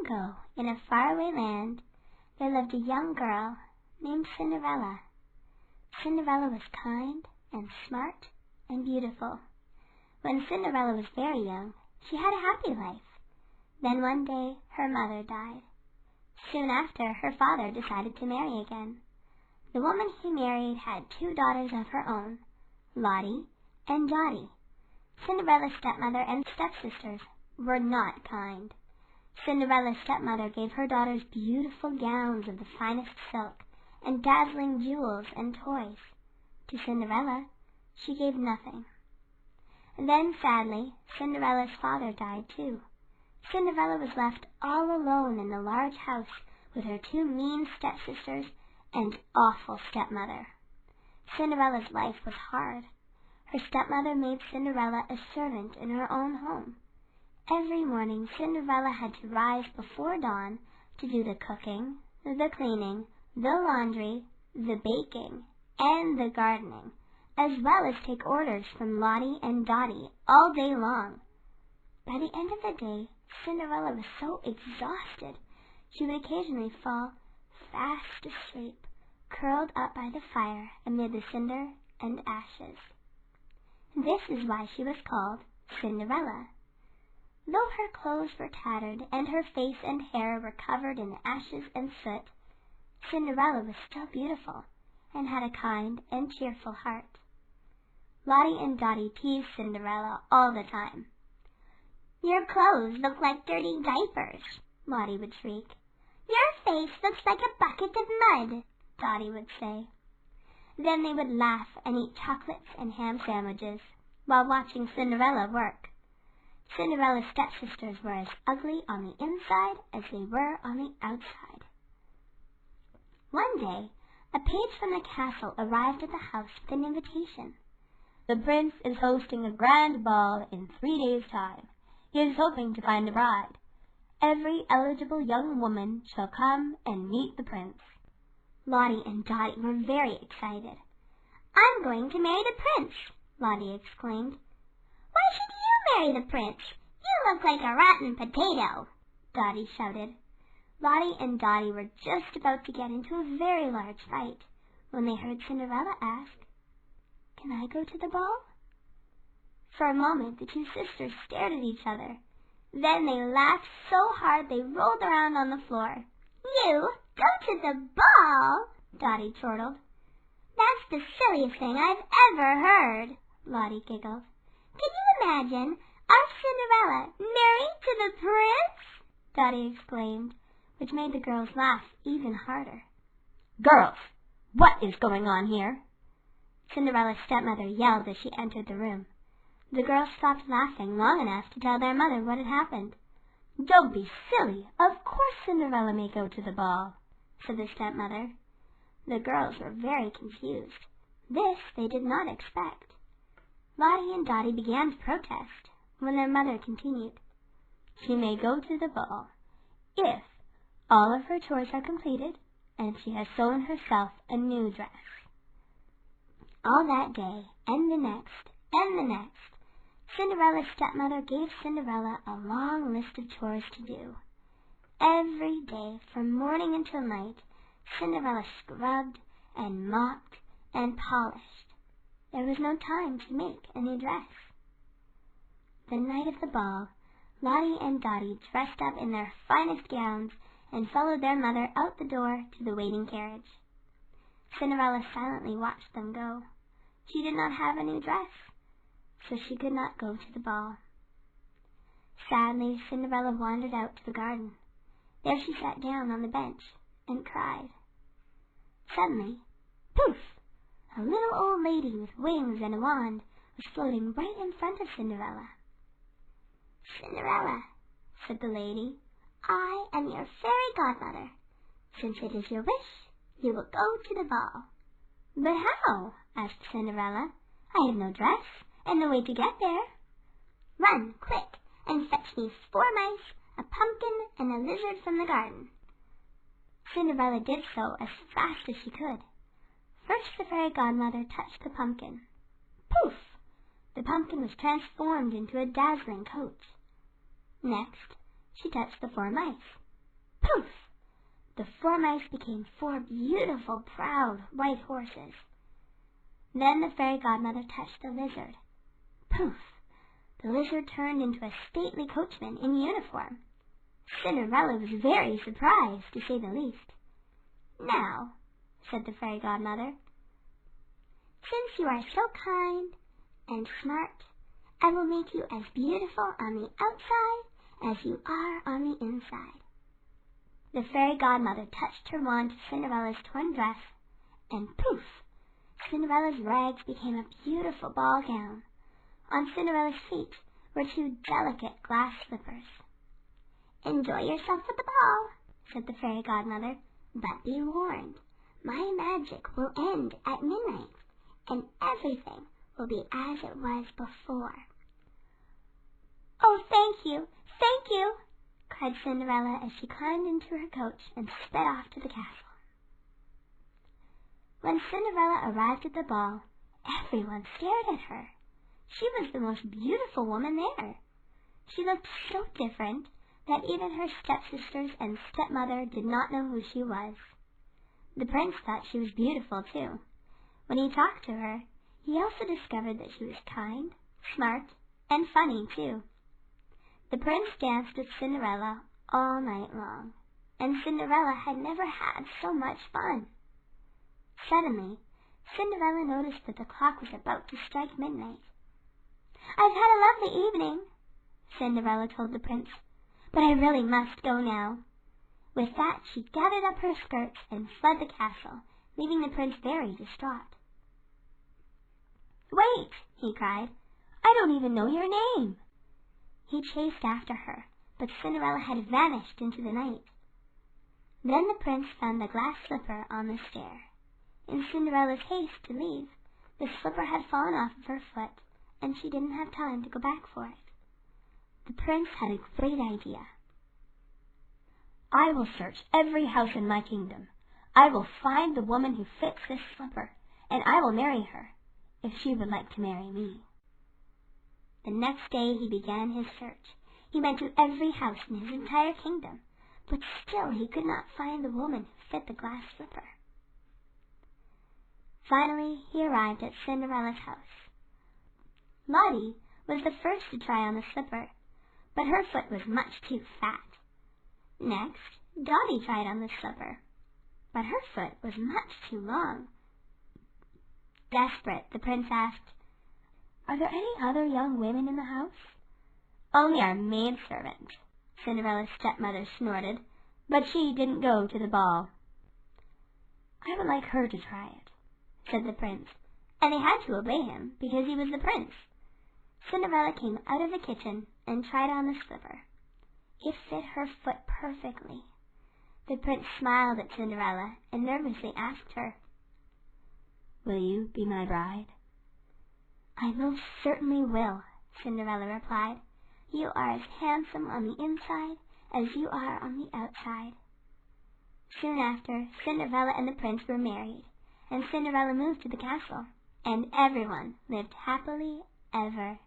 ago, in a faraway land, there lived a young girl named Cinderella. Cinderella was kind and smart and beautiful. When Cinderella was very young, she had a happy life. Then one day her mother died. Soon after, her father decided to marry again. The woman he married had 2 daughters of her own, Lottie and Dottie. Cinderella's stepmother and stepsisters were not kind. Cinderella's stepmother gave her daughters beautiful gowns of the finest silk and dazzling jewels and toys. To Cinderella, she gave nothing. Then, sadly, Cinderella's father died too. Cinderella was left all alone in the large house with her 2 mean stepsisters and awful stepmother. Cinderella's life was hard. Her stepmother made Cinderella a servant in her own home. Every morning Cinderella had to rise before dawn to do the cooking, the cleaning, the laundry, the baking, and the gardening, as well as take orders from Lottie and Dottie all day long. By the end of the day, Cinderella was so exhausted she would occasionally fall fast asleep, curled up by the fire amid the cinder and ashes. This is why she was called Cinderella. Though her clothes were tattered and her face and hair were covered in ashes and soot, Cinderella was still beautiful and had a kind and cheerful heart. Lottie and Dottie teased Cinderella all the time. "Your clothes look like dirty diapers," Lottie would shriek. "Your face looks like a bucket of mud," Dottie would say. Then they would laugh and eat chocolates and ham sandwiches while watching Cinderella work. Cinderella's stepsisters were as ugly on the inside as they were on the outside. One day, a page from the castle arrived at the house with an invitation. "The prince is hosting a grand ball in 3 days' time. He is hoping to find a bride. Every eligible young woman shall come and meet the prince." Lottie and Dottie were very excited. "I'm going to marry the prince," Lottie exclaimed. "Why should you marry the prince? You look like a rotten potato," Dottie shouted. Lottie and Dottie were just about to get into a very large fight when they heard Cinderella ask, "Can I go to the ball?" For a moment the 2 sisters stared at each other. Then they laughed so hard they rolled around on the floor. "You go to the ball?" Dottie chortled. "That's the silliest thing I've ever heard," Lottie giggled. "Can you imagine our Cinderella married to the prince?" Dottie exclaimed, which made the girls laugh even harder. "Girls, what is going on here?" Cinderella's stepmother yelled as she entered the room. The girls stopped laughing long enough to tell their mother what had happened. "Don't be silly. Of course Cinderella may go to the ball," said the stepmother. The girls were very confused. This they did not expect. Lottie and Dottie began to protest when their mother continued, "She may go to the ball if all of her chores are completed and she has sewn herself a new dress." All that day, and the next, and the next, Cinderella's stepmother gave Cinderella a long list of chores to do. Every day, from morning until night, Cinderella scrubbed and mopped and polished. There was no time to make a new dress. The night of the ball, Lottie and Dottie dressed up in their finest gowns and followed their mother out the door to the waiting carriage. Cinderella silently watched them go. She did not have a new dress, so she could not go to the ball. Sadly, Cinderella wandered out to the garden. There she sat down on the bench and cried. Suddenly, poof! A little old lady with wings and a wand was floating right in front of Cinderella. "Cinderella," said the lady, "I am your fairy godmother. Since it is your wish, you will go to the ball." "But how?" asked Cinderella. "I have no dress and no way to get there." "Run, quick, and fetch me 4 mice, a pumpkin, and a lizard from the garden." Cinderella did so as fast as she could. First the fairy godmother touched the pumpkin. Poof! The pumpkin was transformed into a dazzling coat. Next, she touched the 4 mice, Poof! The 4 mice became 4 beautiful, proud, white horses. Then the fairy godmother touched the lizard. Poof! The lizard turned into a stately coachman in uniform. Cinderella was very surprised, to say the least. "Now," said the fairy godmother, "since you are so kind and smart, I will make you as beautiful on the outside as you are on the inside." The fairy godmother touched her wand to Cinderella's torn dress, and poof! Cinderella's rags became a beautiful ball gown. On Cinderella's feet were 2 delicate glass slippers. "Enjoy yourself at the ball," said the fairy godmother, "but be warned, my magic will end at midnight, and everything will be as it was before." "Oh, thank you, thank you!" cried Cinderella as she climbed into her coach and sped off to the castle. When Cinderella arrived at the ball, everyone stared at her. She was the most beautiful woman there. She looked so different that even her stepsisters and stepmother did not know who she was. The prince thought she was beautiful, too. When he talked to her, he also discovered that she was kind, smart, and funny, too. The prince danced with Cinderella all night long, and Cinderella had never had so much fun. Suddenly, Cinderella noticed that the clock was about to strike midnight. "I've had a lovely evening," Cinderella told the prince, "but I really must go now." With that, she gathered up her skirts and fled the castle, leaving the prince very distraught. "Wait!" he cried. "I don't even know your name." He chased after her, but Cinderella had vanished into the night. Then the prince found the glass slipper on the stair. In Cinderella's haste to leave, the slipper had fallen off of her foot, and she didn't have time to go back for it. The prince had a great idea. "I will search every house in my kingdom. I will find the woman who fits this slipper, and I will marry her, if she would like to marry me." The next day he began his search. He went to every house in his entire kingdom, but still he could not find the woman who fit the glass slipper. Finally he arrived at Cinderella's house. Lottie was the first to try on the slipper, but her foot was much too fat. Next, Dottie tried on the slipper, but her foot was much too long. Desperate, the prince asked, "Are there any other young women in the house?" "Only our maidservant," Cinderella's stepmother snorted, "but she didn't go to the ball." "I would like her to try it," said the prince, and they had to obey him because he was the prince. Cinderella came out of the kitchen and tried on the slipper. It fit her foot perfectly. The prince smiled at Cinderella and nervously asked her, "Will you be my bride?" "I most certainly will," Cinderella replied. "You are as handsome on the inside as you are on the outside." Soon after, Cinderella and the prince were married, and Cinderella moved to the castle, and everyone lived happily ever